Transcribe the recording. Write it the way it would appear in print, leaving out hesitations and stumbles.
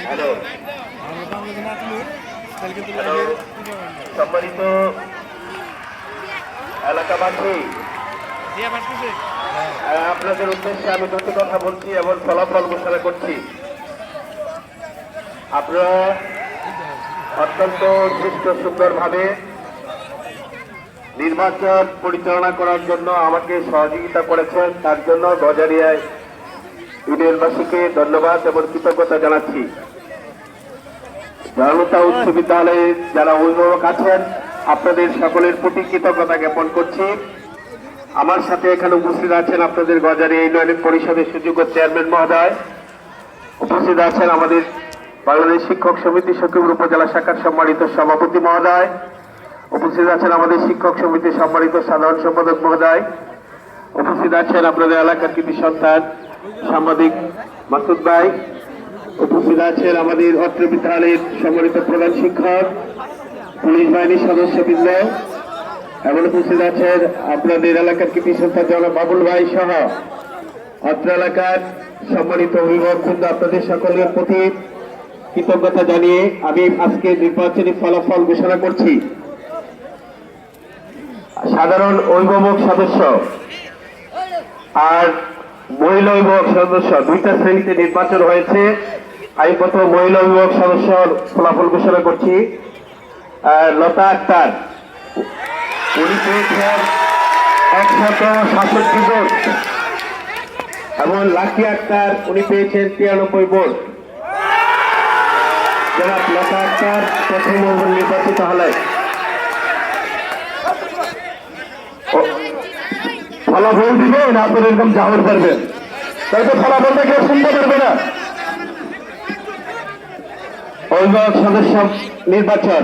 Hello, সম্মানিত এলাকাবাসী, আপনাদের উদ্দেশ্যে আমি দুটি কথা বলছি এবং ফলাফল ঘোষণা করছি। আপনারা অত্যন্ত সুস্থ সুন্দরভাবে নির্বাচন পরিচালনা করার জন্য আমাকে সহযোগিতা করেছেন, তার জন্য গজারিয়া ইউনিয়নবাসীকে ধন্যবাদ এবং কৃতজ্ঞতা জানাচ্ছি। জনতা উচ্চ বিদ্যালয়ে যারা অভিভাবক আছেন, আপনাদের সকলের প্রতি কৃতজ্ঞতা জ্ঞাপন করছি। আমার সাথে এখানে উপস্থিত আছেন আপনাদের গজারিয়া ইউনিয়ন পরিষদের সুযোগ্য চেয়ারম্যান মহোদয়, উপস্থিত আছেন আমাদের বাংলাদেশ শিক্ষক সমিতি সখীপুর উপজেলা শাখার সম্মানিত সভাপতি মহোদয়, উপস্থিত আছেন আমাদের শিক্ষক সমিতির সম্মানিত সাধারণ সম্পাদক মহোদয়, উপস্থিত আছেন আপনাদের এলাকার কৃতি সন্তান সাংবাদিক মাসুদ ভাই, উপস্থিত আছেন আমাদের অত্র বিদ্যালয়ের সম্মানিত প্রধান শিক্ষক, পুলিশ বাহিনীর সদস্যবৃন্দ, এবং উপস্থিত আছেন আপনাদের এলাকার কৃতি সন্তান জনাব বাবুল ভাই সহ অত্র এলাকার সম্মানিত অভিভাবকবৃন্দ, আপনাদের সকলের প্রতি কৃতজ্ঞতা জানিয়ে আমি আজকে নির্বাচনী ফলাফল ঘোষণা করছি। সাধারণ অভিভাবক সদস্য আর মহিলা অভিভাবক সদস্য দুইটা শ্রেণীতে নির্বাচন হয়েছে। আমি প্রথম মহিলা অভিভাবক সদস্যর ফলাফল ঘোষণা করছি। লতা আক্তার, উনি পেয়েছেন 167 ভোট এবং লাকি আক্তার উনি পেয়েছেন 93 ভোট। যারা লতা আক্তার প্রথম নির্বাচিত হলেন। ফলাফল দিবেন, আপনার এরকম জাহর করবেন, তাই তো ফলাফলটা কেউ শুনতে পারবে না। অভিভাবক সদস্য নির্বাচন।